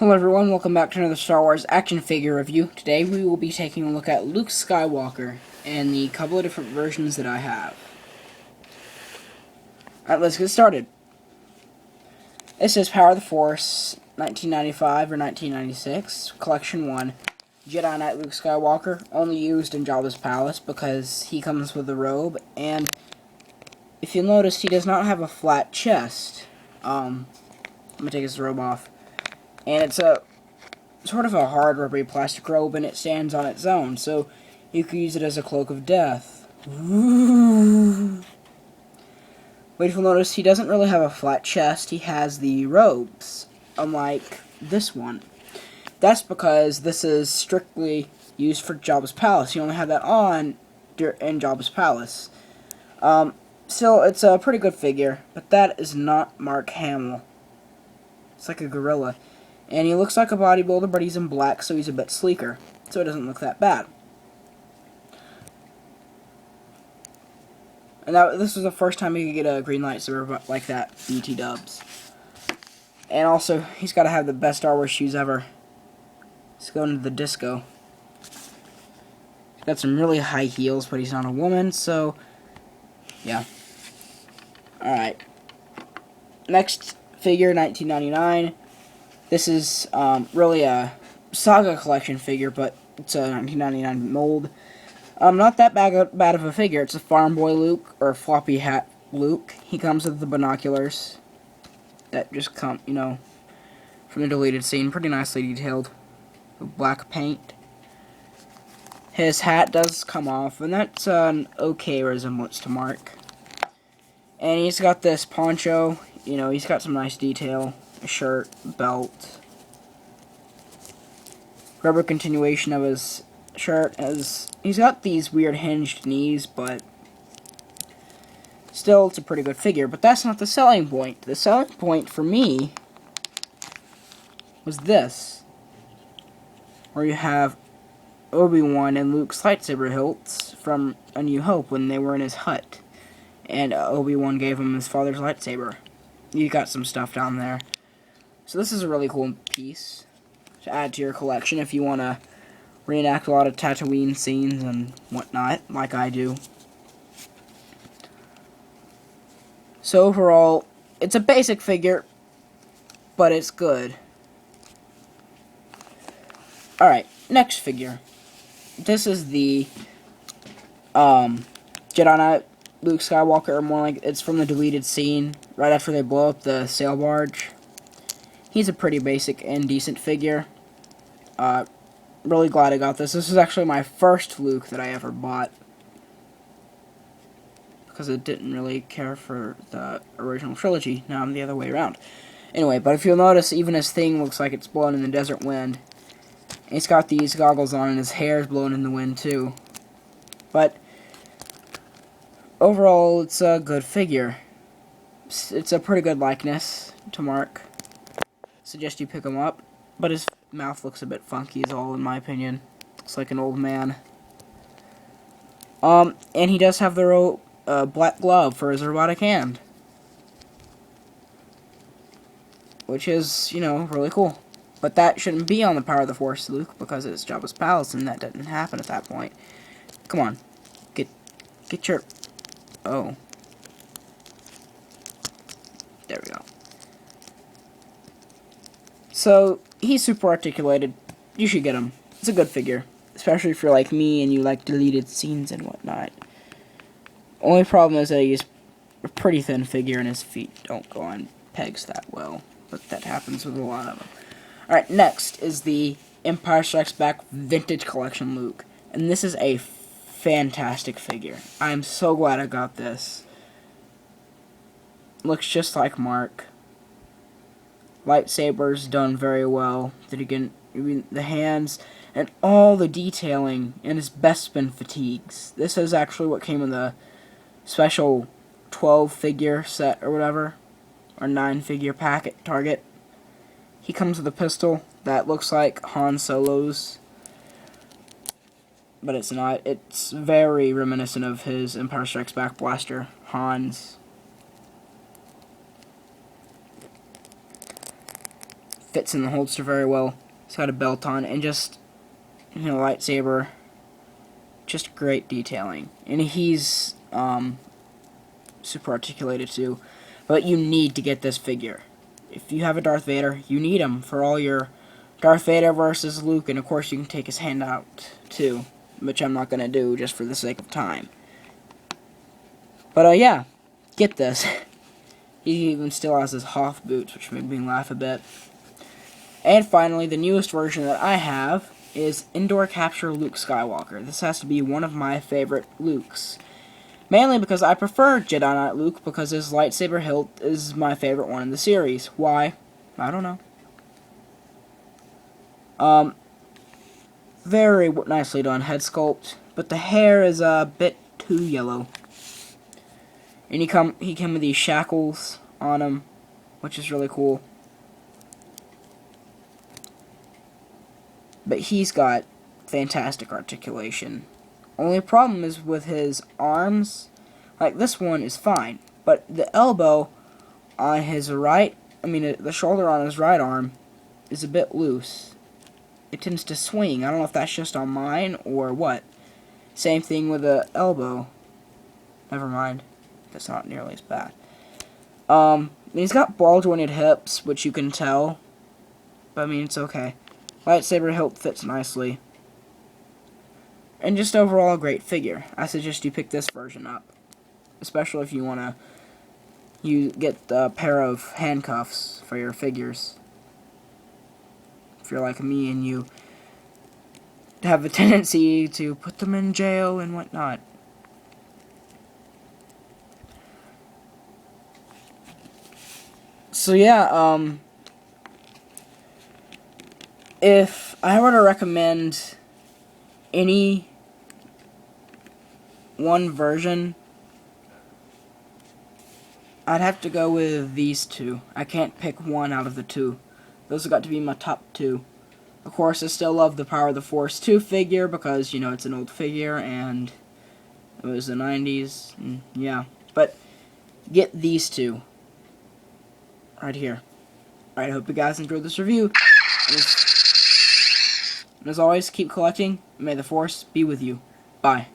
Hello everyone, welcome back to another Star Wars action figure review. Today we will be taking a look at Luke Skywalker and the couple of different versions that I have. Alright, let's get started. This is Power of the Force 1995 or 1996, Collection 1. Jedi Knight Luke Skywalker, only used in Jabba's palace because he comes with a robe, and if you'll notice, he does not have a flat chest. I'm going to take his robe off. And it's a sort of a hard rubbery plastic robe, and it stands on its own, so you could use it as a cloak of death. Ooh. But if you'll notice, he doesn't really have a flat chest, he has the robes, unlike this one. That's because this is strictly used for Jabba's palace. You only have that on in Jabba's palace. Still, it's a pretty good figure, but that is not Mark Hamill. It's like a gorilla. And he looks like a bodybuilder, but he's in black, so he's a bit sleeker. So it doesn't look that bad. And this was the first time he could get a green lightsaber like that, BT dubs. And also, he's got to have the best Star Wars shoes ever. He's going to the disco. He's got some really high heels, but he's not a woman, so yeah. Alright. Next figure, 1999. This is really a Saga collection figure, but it's a 1999 mold. Not that bad of a figure. It's a farm boy Luke, or floppy hat Luke. He comes with the binoculars that just come, from the deleted scene. Pretty nicely detailed. With black paint. His hat does come off, and that's an okay resemblance to Mark. And he's got this poncho. He's got some nice detail. A shirt, belt, rubber continuation of his shirt. He's got these weird hinged knees, but still it's a pretty good figure. But that's not the selling point. The selling point for me was this, where you have Obi-Wan and Luke's lightsaber hilts from A New Hope when they were in his hut, and Obi-Wan gave him his father's lightsaber. You got some stuff down there. So this is a really cool piece to add to your collection if you want to reenact a lot of Tatooine scenes and whatnot, like I do. So overall, it's a basic figure, but it's good. Alright, next figure. This is the Jedi Knight Luke Skywalker, or more like it's from the deleted scene, right after they blow up the sail barge. He's a pretty basic and decent figure. Really glad I got this. This is actually my first Luke that I ever bought, because I didn't really care for the original trilogy. Now I'm the other way around. Anyway, but if you'll notice, even his thing looks like it's blowing in the desert wind. He's got these goggles on, and his hair's blowing in the wind too. But overall, it's a good figure. It's a pretty good likeness to Mark. Suggest you pick him up, but his mouth looks a bit funky is all, in my opinion. Looks like an old man. And he does have the black glove for his robotic hand, which is, really cool. But that shouldn't be on the Power of the Force, Luke, because it's Jabba's palace, and that didn't happen at that point. Come on, get your... Oh. There we go. So, he's super articulated. You should get him. It's a good figure. Especially if you're like me and you like deleted scenes and whatnot. Only problem is that he's a pretty thin figure and his feet don't go on pegs that well. But that happens with a lot of them. Alright, next is the Empire Strikes Back Vintage Collection Luke. And this is a fantastic figure. I'm so glad I got this. Looks just like Mark. Lightsabers done very well. The hands and all the detailing and his Bespin fatigues. This is actually what came in the special 12 figure set or whatever, or 9 figure packet target. He comes with a pistol that looks like Han Solo's, but it's not. It's very reminiscent of his Empire Strikes Back blaster, Han's. Fits in the holster very well. It's got a belt on, and just, lightsaber. Just great detailing. And he's, super articulated too. But you need to get this figure. If you have a Darth Vader, you need him for all your Darth Vader versus Luke, and of course you can take his hand out too, which I'm not going to do just for the sake of time. But, yeah, get this. He even still has his Hoth boots, which made me laugh a bit. And finally, the newest version that I have is Indoor Capture Luke Skywalker. This has to be one of my favorite Lukes. Mainly because I prefer Jedi Knight Luke, because his lightsaber hilt is my favorite one in the series. Why? I don't know. Very nicely done head sculpt, but the hair is a bit too yellow. And he came with these shackles on him, which is really cool. But he's got fantastic articulation. Only problem is with his arms. Like, this one is fine, but the elbow on his the shoulder on his right arm is a bit loose. It tends to swing. I don't know if that's just on mine or what. Same thing with the elbow. Never mind. That's not nearly as bad. He's got ball-jointed hips, which you can tell. But, it's okay. Lightsaber hilt fits nicely. And just overall a great figure. I suggest you pick this version up. Especially if you want to get a pair of handcuffs for your figures. If you're like me and you have a tendency to put them in jail and whatnot. So yeah, if I were to recommend any one version, I'd have to go with these two. I can't pick one out of the two. Those have got to be my top two. Of course, I still love the Power of the Force 2 figure because, it's an old figure and it was the 90s. And yeah, but get these two right here. Alright, I hope you guys enjoyed this review. And as always, keep collecting. May the Force be with you. Bye.